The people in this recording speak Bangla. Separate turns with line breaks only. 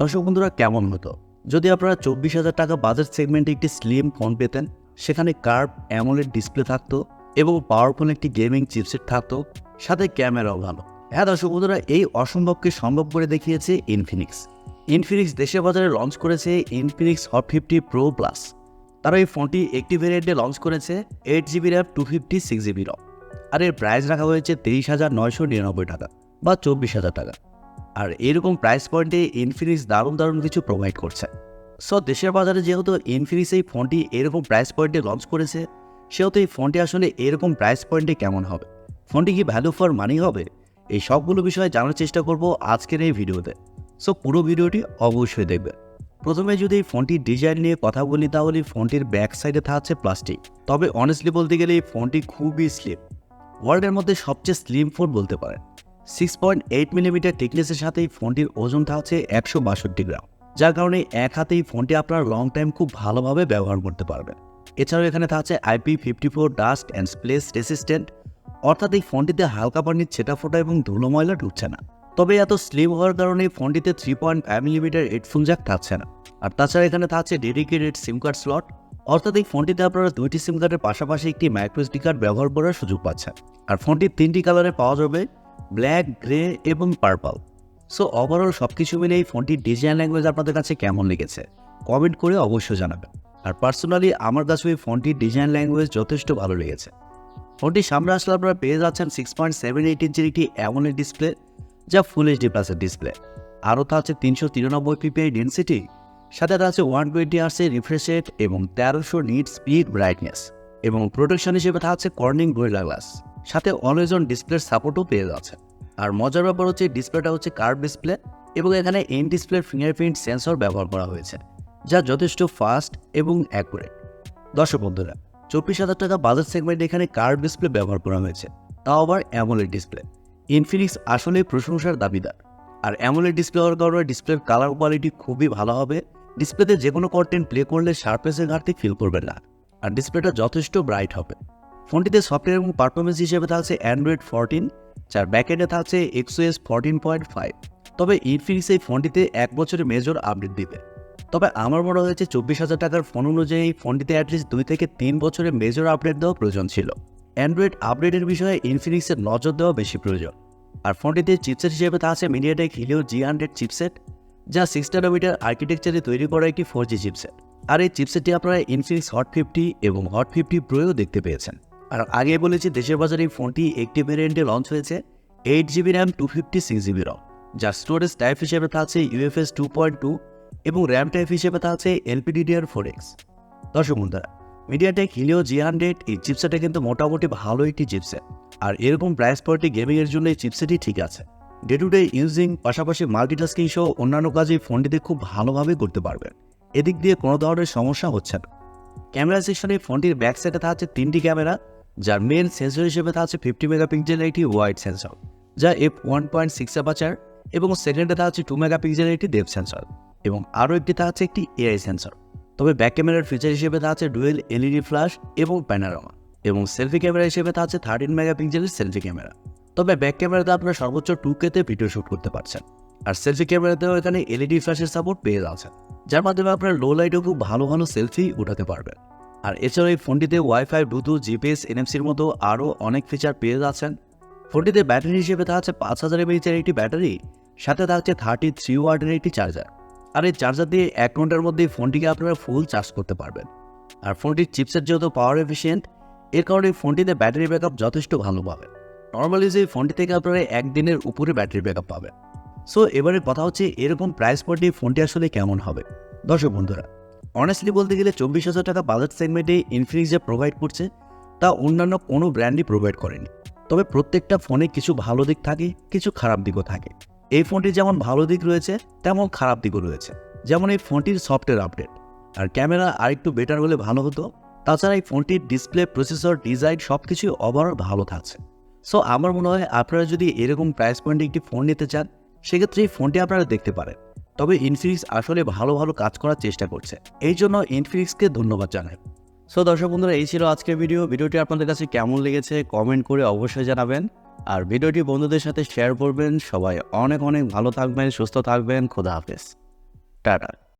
দর্শক বন্ধুরা, কেমন হতো যদি আপনারা 24,000 টাকা বাজেট সেগমেন্টে একটি স্লিম ফোন পেতেন, সেখানে কার্ভ অ্যামোলেড ডিসপ্লে থাকতো এবং পাওয়ারফুল একটি গেমিং চিপসেট থাকতো, সাথে ক্যামেরাও ভালো। হ্যাঁ দর্শক বন্ধুরা, এই অসম্ভবকে সম্ভব করে দেখিয়েছে ইনফিনিক্স দেশের বাজারে লঞ্চ করেছে ইনফিনিক্স হট 50 প্রো প্লাস। তারা এই ফোনটি একটি ভেরিয়েন্টে লঞ্চ করেছে 8GB র্যাম 256GB রম, আর এর প্রাইস রাখা হয়েছে 23,999 টাকা বা 24,000 টাকা। আর এরকম প্রাইস পয়েন্টে ইনফিনিক্স দারুণ কিছু প্রোভাইড করছে। সো দেশের বাজারে যেহেতু ইনফিনিক্স এই ফোনটি এরকম প্রাইস পয়েন্টে লঞ্চ করেছে, সেহেতু এই ফোনটি আসলে এরকম প্রাইস পয়েন্টে কেমন হবে, ফোনটি কি ভ্যালু ফর মানি হবে, এই সবগুলো বিষয়ে জানার চেষ্টা করব আজকের এই ভিডিওতে। সো পুরো ভিডিওটি অবশ্যই দেখবে। প্রথমে যদি এই ফোনটির ডিজাইন নিয়ে কথা বলি, তাহলে ফোনটির ব্যাক সাইডে থাকছে প্লাস্টিক। তবে অনেস্টলি বলতে গেলে এই ফোনটি খুবই স্লিম, ওয়ার্ল্ডের মধ্যে সবচেয়ে স্লিম ফোন বলতে পারেন। 6.8mm থিকনেসের সাথে এই ফোনটির ওজন থাকছে 162 গ্রাম, যার কারণে এক হাতে এই ফোনটি আপনার লং টাইম খুব ভালোভাবে ব্যবহার করতে পারবেন। এছাড়াও এখানে থাকছে IP54 dust and splash resistant, অর্থাৎ এই ফোনটিতে হালকা পানির ছেটা ফোটা এবং ধুলো ময়লা ঢুকছে না। তবে এত স্লিম হওয়ার কারণে ফোনটিতে 3.5mm হেডফোন জ্যাক থাকছে না। আর তাছাড়া এখানে থাকছে ডেডিকেটেড সিম কার্ড স্লট, অর্থাৎ এই ফোনটিতে আপনারা দুইটি সিম কার্ডের পাশাপাশি একটি মাইক্রো SD কার্ড ব্যবহার করার সুযোগ পাচ্ছেন। আর ফোনটি 3টি কালারে পাওয়া যাবে, ব্ল্যাক, গ্রে এবং পার্পল। সো ওভারঅল সবকিছু মিলে এই ফোনটির ডিজাইন ল্যাঙ্গুয়েজ আপনাদের কাছে কেমন লেগেছে কমেন্ট করে অবশ্যই জানাবেন। আর পার্সোনালি আমার কাছে এই ফোনটির ডিজাইন ল্যাঙ্গুয়েজ যথেষ্ট ভালো লেগেছে। ফোনটির সামনে আসলে আপনারা পেয়ে যাচ্ছেন 6.78 ইঞ্চির একটি অ্যামোলেড ডিসপ্লে, যা ফুল HD প্লাসের ডিসপ্লে। আরও থাকছে 393 PPI ডেন্সিটি, সাথে আছে 120 Hz রিফ্রেশ রেট এবং 1300 নিট স্পিড ব্রাইটনেস, এবং প্রোটেকশন হিসেবে থাকছে কর্নিং গোরিলা গ্লাস, সাথে অলওয়েজ অন ডিসপ্লের সাপোর্টও পেয়ে যাচ্ছে। আর মজার ব্যাপার হচ্ছে ডিসপ্লেটা হচ্ছে কার্ভ ডিসপ্লে, এবং এখানে ইন ডিসপ্লের ফিঙ্গারপ্রিন্ট সেন্সর ব্যবহার করা হয়েছে, যা যথেষ্ট ফাস্ট এবং অ্যাকুরেট। দর্শক বন্ধুরা, 24,000 টাকা বাজেট সেগমেন্টে এখানে কার্ভ ডিসপ্লে ব্যবহার করা হয়েছে, তাও আবার অ্যামোলেড ডিসপ্লে। ইনফিনিক্স আসলে প্রশংসার দাবিদার। আর অ্যামোলেড ডিসপ্লে হওয়ার কারণে ডিসপ্লের কালার কোয়ালিটি খুবই ভালো হবে। ডিসপ্লেতে যে কোনো কন্টেন্ট প্লে করলে শার্পনেসের ঘাটতি ফিল করবেন না, আর ডিসপ্লেটা যথেষ্ট ব্রাইট হবে। ফোনটিতে সফটওয়্যার এবং পারফরমেন্স হিসেবে থাকছে অ্যান্ড্রয়েড 14, যার ব্যাকএন্ডে থাকছে XOS 14.5। তবে ইনফিনিক্স এই ফোনটিতে 1 বছরে মেজর আপডেট দিবে। তবে আমার মনে হয়েছে 24,000 টাকার ফোন অনুযায়ী এই ফোনটিতে অ্যাটলিস্ট 2 থেকে 3 বছরে মেজর আপডেট দেওয়া প্রয়োজন ছিল। অ্যান্ড্রয়েড আপডেটের বিষয়ে ইনফিনিক্সের নজর দেওয়া বেশি প্রয়োজন। আর ফোনটিতে চিপসেট হিসেবে থাকছে MediaTek Helio G100 চিপসেট, যা 6nm আর্কিটেকচারে তৈরি করা একটি 4G চিপসেট। আর এই চিপসেটটি আপনারা ইনফিনিক্স হট 50 এবং হট 50 প্রোও দেখতে পেয়েছেন। আর আগে বলেছি দেশের বাজারে এই ফোনটি একটি ভেরিয়েন্টে লঞ্চ হয়েছে 8GB র্যাম 256GB রম, যার স্টোরেজ টাইপ হিসেবে থাকছে UFS 2.2 এবং র্যাম টাইপ হিসেবে থাকছে LPDDR4X। দর্শক বন্ধুরা, MediaTek Helio G100 এই চিপসেটে কিন্তু মোটামুটি ভালো একটি চিপসেট। আর এরকম প্রাইস পয়েন্টে গেমিংয়ের জন্য এই চিপসেটই ঠিক আছে। ডে টু ডে ইউজিং পাশাপাশি মাল্টিটাস্কিং সহ অন্যান্য কাজ এই ফোনটিতে খুব ভালোভাবে করতে পারবেন, এদিক দিয়ে কোনো ধরনের সমস্যা হচ্ছে না। ক্যামেরা সেকশনে ফোনটির ব্যাক সাইডে থাকছে 3টি ক্যামেরা, যার মেন সেন্সর হিসেবে থাকছে 50 মেগাপিক্সেলের একটি ওয়াইড সেন্সর, যা f1.6 অ্যাপারচার, এবং সেকেন্ডে থাকছে 2 মেগাপিক্সেলের একটি ডেপথ সেন্সর, এবং আরও একটি থাকছে একটি AI সেন্সর। তবে ব্যাক ক্যামেরার ফিচার হিসেবে থাকছে ডুয়েল LED ফ্ল্যাশ এবং প্যানোরামা, এবং সেলফি ক্যামেরা হিসেবে থাকছে 13 মেগাপিক্সেলের সেলফি ক্যামেরা। তবে ব্যাক ক্যামেরাতে আপনারা সর্বোচ্চ 2K ভিডিও শ্যুট করতে পারছেন। আর সেলফি ক্যামেরাতেও এখানে LED ফ্ল্যাশের সাপোর্ট পেয়ে যাচ্ছেন, যার মাধ্যমে আপনার লো লাইটেও খুব ভালো সেলফি উঠাতে পারবেন। আর এছাড়াও এই ফোনটিতে ওয়াইফাই, ব্লুটুথ, GPS, NFC-র মতো আরও অনেক ফিচার পেয়ে যাচ্ছেন। ফোনটিতে ব্যাটারি হিসেবে থাকছে 5000 mAh একটি ব্যাটারি, সাথে থাকছে 33 ওয়াটের একটি চার্জার। আর এই চার্জার দিয়ে 1 ঘন্টার মধ্যে ফোনটিকে আপনারা ফুল চার্জ করতে পারবেন। আর ফোনটির চিপসেট যেহেতু পাওয়ার এফিসিয়েন্ট, এর কারণে ফোনটিতে ব্যাটারি ব্যাকআপ যথেষ্ট ভালো পাবেন। নর্মালি যে ফোনটি থেকে আপনারা 1 দিনের উপরে ব্যাটারি ব্যাকআপ পাবেন। সো এবারে কথা হচ্ছে এরকম প্রাইস পয়েন্টে ফোনটি আসলে কেমন হবে। দর্শক বন্ধুরা, অনেস্টলি বলতে গেলে 24,000 টাকা বাজেট সেগমেন্টে ইনফিনিক্স যে প্রোভাইড করছে, তা অন্যান্য কোনো ব্র্যান্ডই প্রোভাইড করেনি। তবে প্রত্যেকটা ফোনে কিছু ভালো দিক থাকে, কিছু খারাপ দিকও থাকে। এই ফোনটির যেমন ভালো দিক রয়েছে, তেমন খারাপ দিকও রয়েছে। যেমন এই ফোনটির সফটওয়্যার আপডেট আর ক্যামেরা আরেকটু বেটার হলে ভালো হতো। তাছাড়া এই ফোনটির ডিসপ্লে, প্রসেসর, ডিজাইন সবকিছুই ওভারঅল ভালো থাকছে। সো আমার মনে হয় আপনারা যদি এরকম প্রাইস পয়েন্টে একটি ফোন নিতে চান, সেক্ষেত্রে এই ফোনটি আপনারা দেখতে পারেন। তবে ইনফিনিক্স আসলে ভালো কাজ করার চেষ্টা করছে, এই জন্য ইনফিনিক্সকে ধন্যবাদ জানাই। সো দর্শক বন্ধুরা, এই ছিল আজকের ভিডিওটি আপনাদের কাছে কেমন লেগেছে কমেন্ট করে অবশ্যই জানাবেন। আর ভিডিওটি বন্ধুদের সাথে শেয়ার করবেন। সবাই অনেক ভালো থাকবেন, সুস্থ থাকবেন। খোদা হাফেজ। টাটা।